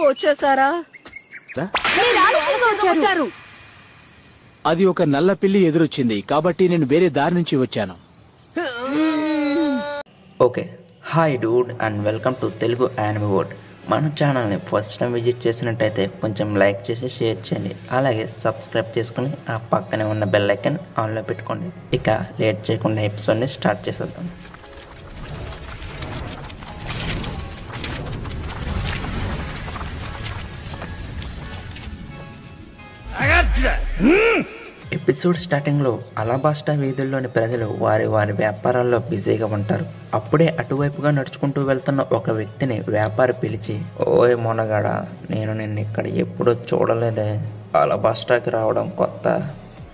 వచ్చేసారా? అది ఒక నల్ల పిల్లి ఎదురొచ్చింది కాబట్టి నేను వేరే దారి నుంచి వచ్చాను. Okay, hi Dude and welcome to Telugu anime world. మన ఛానల్ని ఫస్ట్ టైం విజిట్ చేసినట్టయితే కొంచెం లైక్ చేసి షేర్ చేయండి, అలాగే సబ్స్క్రైబ్ చేసుకుని ఆ పక్కనే ఉన్న బెల్ ఐకాన్ ఆన్లో పెట్టుకోండి. ఇక లేట్ చేయకుండా ఎపిసోడ్ని స్టార్ట్ చేసేద్దాం. ఎపిసోడ్ స్టార్టింగ్లో అలబాస్టా వీధుల్లోని ప్రజలు వారి వ్యాపారాల్లో బిజీగా ఉంటారు. అప్పుడే అటువైపుగా నడుచుకుంటూ వెళ్తున్న ఒక వ్యక్తిని వ్యాపారి పిలిచి, ఓయ్ మొనగాడా, నేను నిన్ను ఇక్కడ ఎప్పుడూ చూడలేదే, అలబాస్టాకి రావడం కొత్త.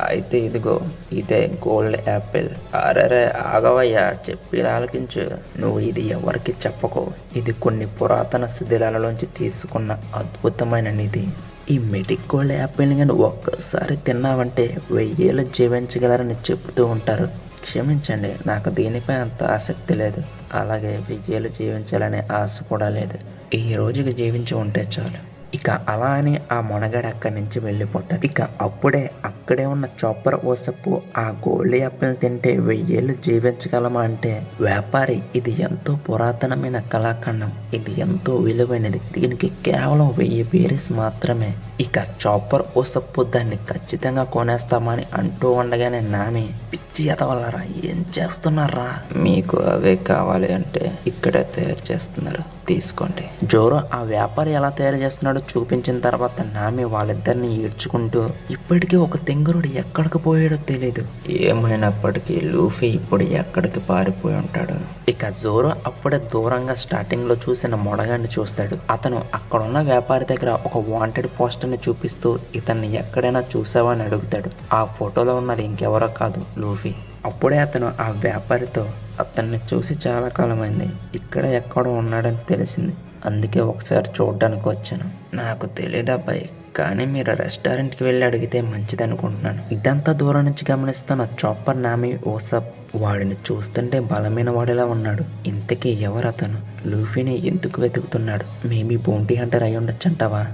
అయితే ఇదిగో, ఇదే గోల్డ్ యాపిల్. అరెరే ఆగవయ్యా, చెప్పి ఆలకించు. నువ్వు ఇది ఎవరికి చెప్పకో. ఇది కొన్ని పురాతన శిథిలాలలోంచి తీసుకున్న అద్భుతమైన నిధి. ఈ మెడిక్ గోల్డ్ యాపిల్ని కానీ ఒక్కసారి తిన్నావంటే 1000 ఏళ్ళు జీవించగలరని చెప్తూ ఉంటారు. క్షమించండి, నాకు దీనిపై అంత ఆసక్తి లేదు, అలాగే 1000 ఏళ్ళు జీవించాలనే ఆశ కూడా లేదు. ఈ రోజుకి జీవించి ఉంటే చాలు. ఇక అలా అని ఆ మొనగాడు అక్కడి నుంచి వెళ్ళిపోతాడు. ఇక అప్పుడే అక్కడే ఉన్న చాపర్ ఓసప్పు ఆ గోల్డ్ యాపిల్ని తింటే 1000 ఏళ్ళు జీవించగలమా అంటే, వ్యాపారి, ఇది ఎంతో పురాతనమైన కళాఖండం, ఇది ఎంతో విలువైనది, దీనికి కేవలం 1000 బేరీస్ మాత్రమే. ఇక చాపర్ ఓసప్పు దాన్ని ఖచ్చితంగా కొనేస్తామని అంటూ ఉండగానే నామి, పిచ్చి ఎదవలరా, ఏం చేస్తున్నారా, మీకు అవే కావాలి అంటే ఇక్కడే తయారు చేస్తున్నారు, తీసుకోండి. జోరో ఆ వ్యాపారి ఎలా తయారు చేస్తున్నాడో చూపించిన తర్వాత నామి వాళ్ళిద్దరిని ఈడ్చుకుంటూ, ఇప్పటికీ ఒక తెంగరుడు ఎక్కడికి పోయాడో తెలీదు, ఏమైనప్పటికీ లూఫీ ఇప్పుడు ఎక్కడికి పారిపోయి ఉంటాడు. ఇక జోరో అప్పుడే దూరంగా స్టార్టింగ్ లో చూసిన మొడగాన్ని చూస్తాడు. అతను అక్కడున్న వ్యాపారి దగ్గర ఒక వాంటెడ్ పోస్టర్ ని చూపిస్తూ, ఇతన్ని ఎక్కడైనా చూసావా అని అడుగుతాడు. ఆ ఫోటోలో ఉన్నది ఇంకెవరో కాదు, లూఫీ. అప్పుడే అతను ఆ వ్యాపారితో, అతన్ని చూసి చాలా కాలమైంది, ఇక్కడ ఎక్కడో ఉన్నాడని తెలిసింది, అందుకే ఒకసారి చూడడానికి వచ్చాను. నాకు తెలియదు అబ్బాయి, కానీ మీరు రెస్టారెంట్కి వెళ్ళి అడిగితే మంచిది అనుకుంటున్నాను. ఇదంతా దూరం నుంచి గమనిస్తున్న చాపర్ నామి ఓసప్ వాడిని చూస్తుంటే బలమైన వాడిలా ఉన్నాడు. ఇంతకీ ఎవరు అతను? లూఫీని ఎందుకు వెతుకుతున్నాడు? మేబీ బౌంటీ హంటర్ అయి ఉండొచ్చంటావా?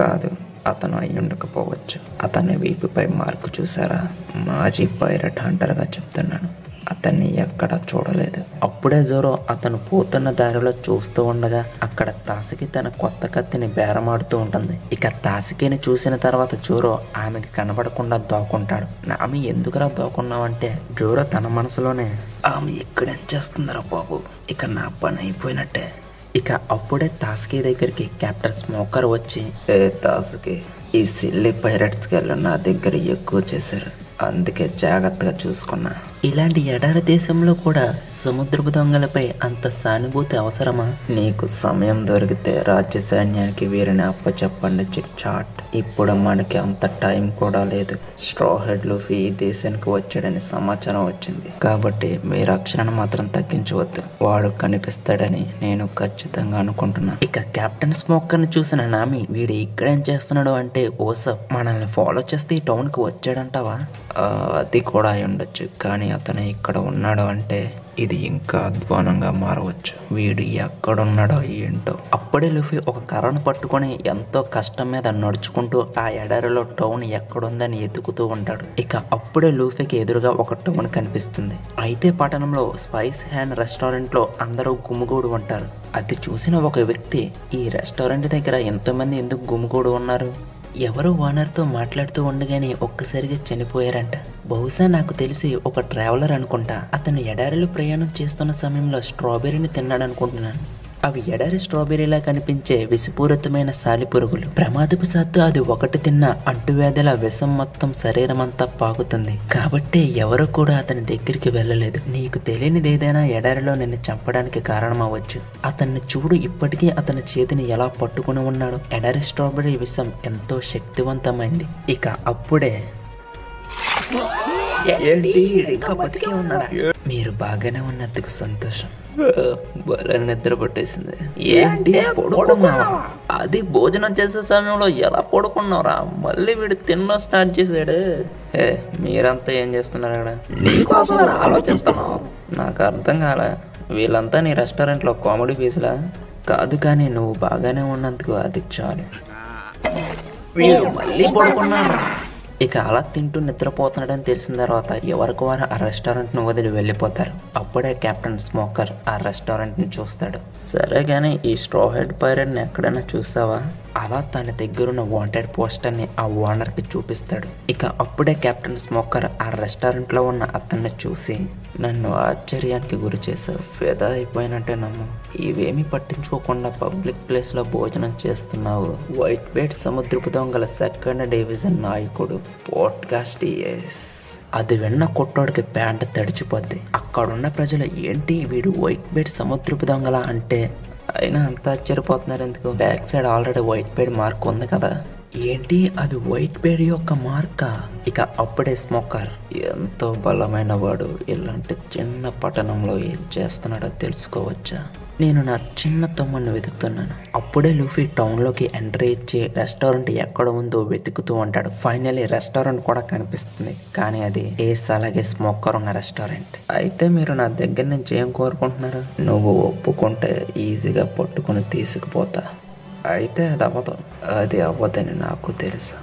కాదు, అతను అయి ఉండకపోవచ్చు. అతని వీపుపై మార్కు చూసారా? మాజీ పైరట్ హంటర్గా చెప్తున్నాను, అతన్ని ఎక్కడా చూడలేదు. అప్పుడే జోరో అతను పోతున్న దారిలో చూస్తూ ఉండగా అక్కడ తాసికి తన కొత్త కత్తిని బేరమాడుతూ ఉంటుంది. ఇక తాసికిని చూసిన తర్వాత జోరో ఆమెకి కనబడకుండా దోకుంటాడు. ఆమె ఎందుకురా దోకున్నావంటే, జోరో తన మనసులోనే, ఆమె ఇక్కడేం చేస్తుందరా బాబు, ఇక నా పని అయిపోయినట్టే. ఇక అప్పుడే తాస్కీ దగ్గరికి కెప్టెన్ స్మోకర్ వచ్చి, ఏ తాస్కీ, ఈ సిల్లీ పైరట్స్ గళ్ళు నా దగ్గర ఎక్కువ చేశారు, అందుకే జాగ్రత్తగా చూసుకున్నా. ఇలాంటి ఎడారి దేశంలో కూడా సముద్రపు దొంగలపై అంత సానుభూతి అవసరమా? నీకు సమయం దొరికితే రాజ్య సైన్యానికి వీరిని అప్పచెప్పండి చిట్ చాట్. ఇప్పుడు మనకి అంత టైం కూడా లేదు. స్ట్రా హెడ్ లూఫీ ఈ దేశానికి వచ్చాడని సమాచారం వచ్చింది, కాబట్టి మీ రక్షణను మాత్రం తగ్గించవద్దు. వాడు కనిపిస్తాడని నేను ఖచ్చితంగా అనుకుంటున్నాను. ఇక కెప్టెన్ స్మోకర్ ని చూసిన నామి, వీడు ఇక్కడేం చేస్తున్నాడు అంటే, ఓసప్ మనల్ని ఫాలో చేస్తే ఈ టౌన్ కి వచ్చాడంటావా? అది కూడా అయి ఉండొచ్చు, కానీ అతను ఇక్కడ ఉన్నాడు అంటే ఇది ఇంకా అధ్వానంగా మారవచ్చు. వీడు ఎక్కడున్నాడో ఏంటో. అప్పుడే లూఫీ ఒక కర్రను పట్టుకొని ఎంతో కష్టం మీద నడుచుకుంటూ ఆ ఎడారిలో టౌన్ ఎక్కడుందని ఎతుకుతూ ఉంటాడు. ఇక అప్పుడే లూఫీకి ఎదురుగా ఒక టౌన్ కనిపిస్తుంది. అయితే పట్టణంలో స్పైస్ హ్యాండ్ రెస్టారెంట్ లో అందరూ గుమిగూడు ఉంటారు. అది చూసిన ఒక వ్యక్తి, ఈ రెస్టారెంట్ దగ్గర ఎంతమంది ఎందుకు గుమిగూడు ఉన్నారు? ఎవరో ఓనర్తో మాట్లాడుతూ ఉండగానే ఒక్కసారిగా చనిపోయారంట. బహుశా నాకు తెలిసి ఒక ట్రావెలర్ అనుకుంటా. అతను ఎడారిలో ప్రయాణం చేస్తున్న సమయంలో స్ట్రాబెర్రీని తిన్నాడు అనుకుంటున్నాను. అవి ఎడారి స్ట్రాబెర్రీలా కనిపించే విషపూరితమైన సాలిపురుగులు. ప్రమాదవశాత్తు అది ఒకటి తిన్న అంటువ్యాధుల విషం మొత్తం శరీరం అంతా పాకుతుంది. కాబట్టి ఎవరు కూడా అతని దగ్గరికి వెళ్ళలేదు. నీకు తెలియనిది ఏదైనా ఎడారిలో నిన్ను చంపడానికి కారణమవ్వచ్చు. అతన్ని చూడు, ఇప్పటికీ అతని చేతిని ఎలా పట్టుకుని ఉన్నాడు. ఎడారి స్ట్రాబెర్రీ విషం ఎంతో శక్తివంతమైంది. ఇక అప్పుడే, మీరు బాగానే ఉన్నందుకు సంతోషం. నిద్ర పట్టేసింది. ఏంటి పడుకున్నావా? అది భోజనం చేసే సమయంలో ఎలా పడుకున్నావురా? మళ్ళీ వీడు తిన్న స్టార్ట్ చేశాడు. మీరంతా ఏం చేస్తున్నారు అక్కడ? నీకోసం ఆలోచిస్తున్నావు. నాకు అర్థం కాలే, వీళ్ళంతా నీ రెస్టారెంట్లో కామెడీ పీసులా? కాదు, కానీ నువ్వు బాగానే ఉన్నందుకు అది చాలు. వీడు మళ్ళీ పడుకున్నారా? ఇక అలా తింటూ నిద్రపోతున్నాడని తెలిసిన తర్వాత ఎవరికి వారు ఆ రెస్టారెంట్ను వదిలి వెళ్ళిపోతారు. అప్పుడే కెప్టెన్ స్మోకర్ ఆ రెస్టారెంట్ని చూస్తాడు. సరే కానీ ఈ స్ట్రా హెడ్ పైరట్ని ఎక్కడైనా చూసావా? అలా తన దగ్గరున్న వాంటెడ్ పోస్టర్ని ఆ ఓనర్కి చూపిస్తాడు. ఇక అప్పుడే కెప్టెన్ స్మోకర్ ఆ రెస్టారెంట్లో ఉన్న అతన్ని చూసి, నన్ను ఆశ్చర్యానికి గురి చేసావు, ఫెదా అయిపోయినట్టే నమ్ము. ఇవేమీ పట్టించుకోకుండా పబ్లిక్ ప్లేస్లో భోజనం చేస్తున్నావు. వైట్ బేట్ సముద్రపు దొంగల సెకండ్ డివిజన్ నాయకుడు పోడ్కాస్టియస్. అది విన్న కొట్టోడికి ప్యాంట్ తడిచిపోద్ది. అక్కడున్న ప్రజలు ఏంటి వీడు వైట్ బేట్ సముద్రపు దొంగల అంటే, అయినా అంత ఆశ్చర్యపోతున్నారు ఎందుకు? బ్యాక్ సైడ్ ఆల్రెడీ వైట్ బేడ్ మార్క్ ఉంది కదా. ఏంటి అది వైట్ బేడ్ యొక్క మార్కా? ఇక అప్పుడే స్మోకర్, ఎంతో బలమైన వాడు ఇలాంటి చిన్న పట్టణంలో ఏం చేస్తున్నాడో తెలుసుకోవచ్చా? నేను నా చిన్న తమ్ముడిని వెతుకుతున్నాను. అప్పుడే లూఫీ టౌన్లోకి ఎంట్రీ ఇచ్చి రెస్టారెంట్ ఎక్కడ ఉందో వెతుకుతూ ఉంటాడు. ఫైనలీ రెస్టారెంట్ కూడా కనిపిస్తుంది, కానీ అది ఏస్ అలాగే స్మోకర్ ఉన్న రెస్టారెంట్. అయితే మీరు నా దగ్గర నుంచి ఏం కోరుకుంటున్నారు? నువ్వు ఒప్పుకుంటే ఈజీగా పట్టుకుని తీసుకుపోతా. అయితే అది అవ్వదని నాకు తెలుసు.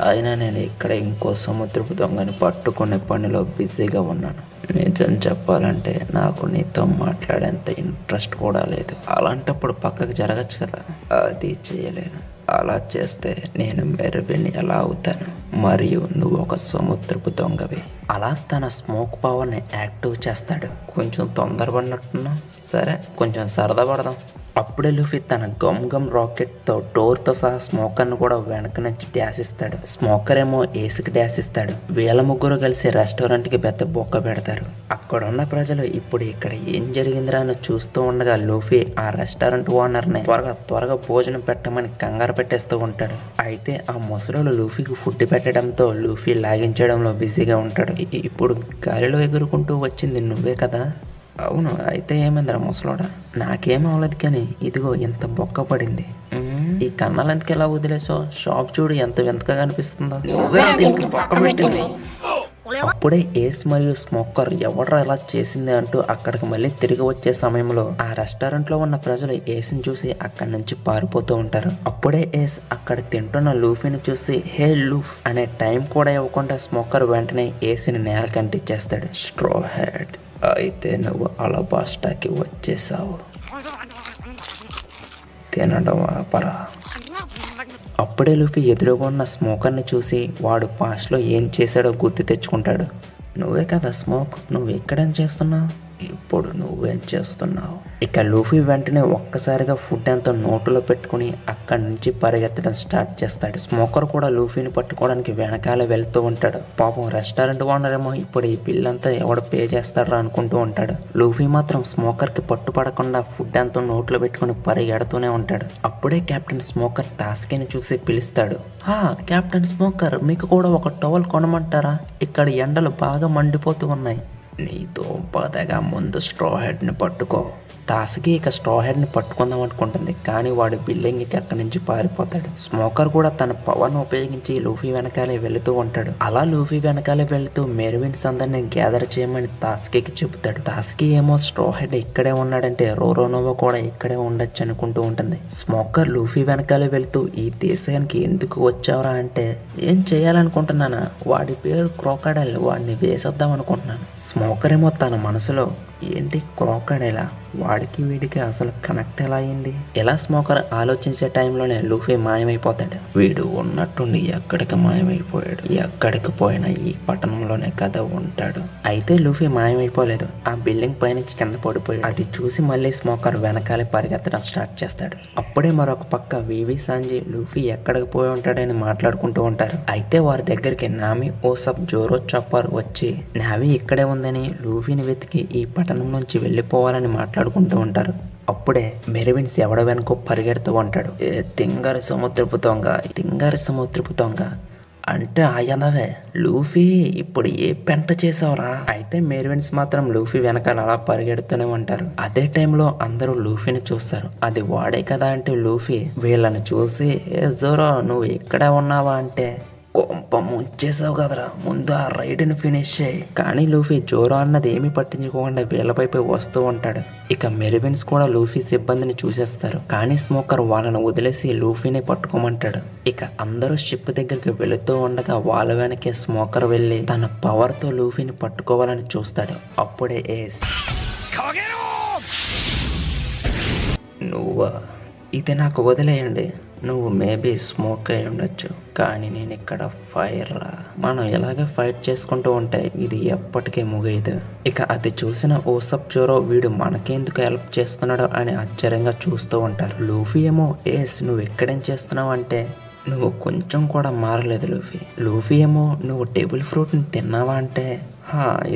అయినా నేను ఇక్కడ ఇంకో సముద్రపు దొంగని పట్టుకునే పనిలో బిజీగా ఉన్నాను. నిజం చెప్పాలంటే నాకు నీతో మాట్లాడేంత ఇంట్రెస్ట్ కూడా లేదు. అలాంటప్పుడు పక్కకు జరగచ్చు కదా. అది చేయలేను. అలా చేస్తే నేను మెరువిని ఎలా అవుతాను? మరియు నువ్వు ఒక సముద్రపు దొంగవి. అలా తన స్మోక్ పవర్ని యాక్టివ్ చేస్తాడు. కొంచెం తొందరపడినట్టున్నా, సరే కొంచెం సరదా పడదాం. అప్పుడే లూఫీ తన గమ్ రాకెట్తో డోర్తో సహా స్మోకర్ను కూడా వెనక నుంచి డ్యాష్ ఇస్తాడు. స్మోకర్ ఏమో ఏసుకి డ్యాష్ ఇస్తాడు. వీళ్ళ ముగ్గురు కలిసి రెస్టారెంట్కి పెద్ద బొక్క పెడతారు. అక్కడున్న ప్రజలు ఇప్పుడు ఇక్కడ ఏం జరిగిందిరా అని చూస్తూ ఉండగా లూఫీ ఆ రెస్టారెంట్ ఓనర్ని త్వరగా భోజనం పెట్టమని కంగారు పెట్టేస్తూ ఉంటాడు. అయితే ఆ ముసలోళ్ళు లూఫీకి ఫుడ్ పెట్టడంతో లూఫీ లాగించడంలో బిజీగా ఉంటాడు. ఇప్పుడు గాలిలో ఎగురుకుంటూ వచ్చింది నువ్వే కదా? అవును. అయితే ఏమైందిరా ముసలోడా? నాకేం అవ్వలేదు, కానీ ఇదిగో ఎంత బొక్క పడింది. ఈ కన్నాలెందుకు ఎలా వదిలేసో? షాప్ చూడు ఎంత వింతగా కనిపిస్తుందో. దీనికి బొక్క పెట్టింది. అప్పుడే ఏస్ మరియు స్మోకర్ ఎవడ్రా ఇలా చేసింది అంటూ అక్కడికి మళ్ళీ తిరిగి వచ్చే సమయంలో ఆ రెస్టారెంట్ లో ఉన్న ప్రజలు ఏస్ని చూసి అక్కడి నుంచి పారిపోతూ ఉంటారు. అప్పుడే ఏస్ అక్కడ తింటున్న లూఫీని చూసి హే లూఫ్ అనే టైం కూడా ఇవ్వకుండా స్మోకర్ వెంటనే ఏస్ని నేల కంటిచ్చేస్తాడు. స్ట్రా హెడ్, అయితే నువ్వు అలబాస్టాకి వచ్చేసావు. తినడం ఆపరా. అప్పుడే లూఫీ ఎదురుగా ఉన్న స్మోకర్ని చూసి వాడు పాస్ట్లో ఏం చేశాడో గుర్తు తెచ్చుకుంటాడు. నువ్వే కదా స్మోక్, నువ్వు ఎక్కడేం చేస్తున్నావు? ఇప్పుడు నువ్వేం చేస్తున్నావు? ఇక లూఫీ వెంటనే ఒక్కసారిగా ఫుడ్ అంతా నోటులో పెట్టుకుని అక్కడి నుంచి పరిగెత్తడం స్టార్ట్ చేస్తాడు. స్మోకర్ కూడా లూఫీని పట్టుకోవడానికి వెనకాల వెళ్తూ ఉంటాడు. పాపం రెస్టారెంట్ ఓనర్ ఏమో ఇప్పుడు ఈ బిల్ అంతా ఎవడు పే చేస్తాడో అనుకుంటూ ఉంటాడు. లూఫీ మాత్రం స్మోకర్కి పట్టుపడకుండా ఫుడ్ అంతా నోట్లో పెట్టుకుని పరిగెడుతూనే ఉంటాడు. అప్పుడే కెప్టెన్ స్మోకర్ తాస్కీని చూసి పిలుస్తాడు. కెప్టెన్ స్మోకర్, మీకు కూడా ఒక టవల్ కొనమంటారా? ఇక్కడ ఎండలు బాగా మండిపోతూ ఉన్నాయి. నీతో పదగా ముందు స్ట్రా హెడ్ని పట్టుకో. తాస్కి ఇక స్ట్రా హెడ్ని పట్టుకుందాం అనుకుంటుంది, కానీ వాడు బిల్డింగ్కి అక్కడి నుంచి పారిపోతాడు. స్మోకర్ కూడా తన పవర్ను ఉపయోగించి లూఫీ వెనకాలే వెళుతూ ఉంటాడు. అలా లూఫీ వెనకాలే వెళుతూ మెరువిన్స్ అందరిని గ్యాదర్ చేయమని తాస్కీకి చెబుతాడు. తాస్కీ ఏమో స్ట్రా హెడ్ ఇక్కడే ఉన్నాడంటే రోరోనోవా కూడా ఇక్కడే ఉండొచ్చు అనుకుంటూ ఉంటుంది. స్మోకర్ లూఫీ వెనకాలే వెళుతూ ఈ దేశానికి ఎందుకు వచ్చావరా అంటే, ఏం చేయాలనుకుంటున్నానా? వాడి పేరు క్రోకడైల్, వాడిని వేసేద్దాం అనుకుంటున్నాను. స్మోకర్ ఏమో తన మనసులో, ఏంటి క్రోకడైలా? వాడికి వీడికి అసలు కనెక్ట్ ఎలా అయింది? ఎలా స్మోకర్ ఆలోచించే టైంలోనే లూఫీ మాయమైపోతాడు. వీడు ఉన్నట్టుండి ఎక్కడికి మాయమైపోయాడు? ఎక్కడికి పోయినా ఈ పట్టణంలోనే కదా ఉంటాడు. అయితే లూఫీ మాయమైపోలేదు, ఆ బిల్డింగ్ పైనుంచి కింద పడిపోయాడు. అది చూసి మళ్ళీ స్మోకర్ వెనకాలే పరిగెత్తడం స్టార్ట్ చేస్తాడు. అప్పుడే మరొక పక్క వివి సాంజీ లూఫీ ఎక్కడికి పోయి ఉంటాడని మాట్లాడుకుంటూ ఉంటారు. అయితే వారి దగ్గరికి నామి, ఓసప్, జోరో, చాపర్ వచ్చి నావి ఇక్కడే ఉందని లూఫీని వెతికి ఈ పట్టణం నుంచి వెళ్ళిపోవాలని మాట్లాడుకుంటూ ఉంటారు. అప్పుడే మెరువిన్స్ ఎవడ వెనుకో పరిగెడుతూ ఉంటాడు. తింగారి సముద్రపు దొంగ అంటే ఆయనవే లూఫీ, ఇప్పుడు ఏ పెంట చేసావురా? అయితే మెరువిన్స్ మాత్రం లూఫీ వెనకాల అలా పరిగెడుతూనే ఉంటారు. అదే టైంలో అందరూ లూఫీని చూస్తారు. అది వాడే కదా అంటే లూఫీ వీళ్ళని చూసి, ఏ జోరో నువ్వు ఇక్కడే ఉన్నావా అంటే, కొంప ముంచేసావు కదరా, ముందు ఆ రైడ్ని ఫినిష్ చేయి. కానీ లూఫీ జోరో అన్నది ఏమీ పట్టించుకోకుండా వీళ్ళపైపై వస్తూ ఉంటాడు. ఇక మెరివిన్స్ కూడా లూఫీ సిబ్బందిని చూసేస్తారు. కానీ స్మోకర్ వాళ్ళని వదిలేసి లూఫీని పట్టుకోమంటాడు. ఇక అందరూ షిప్ దగ్గరికి వెళుతూ ఉండగా వాళ్ళ వెనకే స్మోకర్ వెళ్ళి తన పవర్ తో లూఫీని పట్టుకోవాలని చూస్తాడు. అప్పుడే ఏస్, నువ్వా? ఇది నాకు వదిలేయండి. నువ్వు మేబీ స్మోక్ అయి ఉండొచ్చు, కానీ నేను ఇక్కడ ఫైర్ రా. మనం ఇలాగే ఫైట్ చేసుకుంటూ ఉంటే ఇది ఎప్పటికీ ముగియదు. ఇక అది చూసిన ఓసప్ జోరో వీడు మనకెందుకు హెల్ప్ చేస్తున్నాడో అని ఆశ్చర్యంగా చూస్తూ ఉంటారు. లూఫీ ఏమో ఏస్ నువ్వు ఎక్కడేం చేస్తున్నావు అంటే, నువ్వు కొంచెం కూడా మారలేదు లూఫీ. లూఫీ ఏమో నువ్వు టేబుల్ ఫ్రూట్ని తిన్నావా అంటే,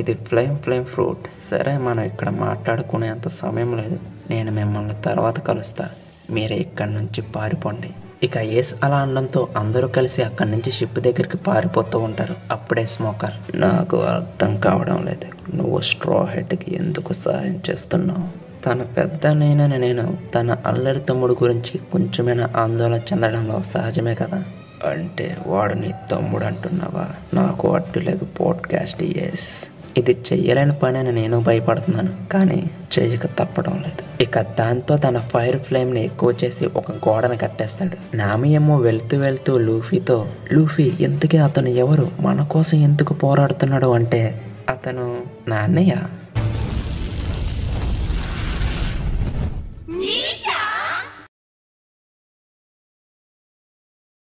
ఇది ఫ్లేమ్ ఫ్రూట్. సరే, మనం ఇక్కడ మాట్లాడుకునే అంత సమయం లేదు. నేను మిమ్మల్ని తర్వాత కలుస్తా. మీరే ఇక్కడి నుంచి పారిపోండి. ఇక ఎస్ అలా అనడంతో అందరూ కలిసి అక్కడి నుంచి షిప్ దగ్గరికి పారిపోతూ ఉంటారు. అప్పుడే స్మోకర్, నాకు అర్థం కావడం లేదు, నువ్వు స్ట్రా హెడ్కి ఎందుకు సహాయం చేస్తున్నావు? తన పెద్ద నేను తన అల్లరి తమ్ముడు గురించి కొంచెమైనా ఆందోళన చెందడంలో సహజమే కదా. అంటే వాడు నీ తమ్ముడు అంటున్నావా? నాకు అడ్డులేదు పోడ్కాస్ట్. ఎస్, ఇది చెయ్యలేని పని అని నేను భయపడుతున్నాను, కానీ చేయక తప్పడం లేదు. ఇక దాంతో తన ఫైర్ ఫ్లేమ్ని ఎక్కువ చేసి ఒక గోడను కట్టేస్తాడు. నామి ఏమో వెళ్తూ లూఫీతో, లూఫీ ఇంతకీ అతను ఎవరు, మన కోసం ఎందుకు పోరాడుతున్నాడు అంటే, అతను నా అన్నయ్య.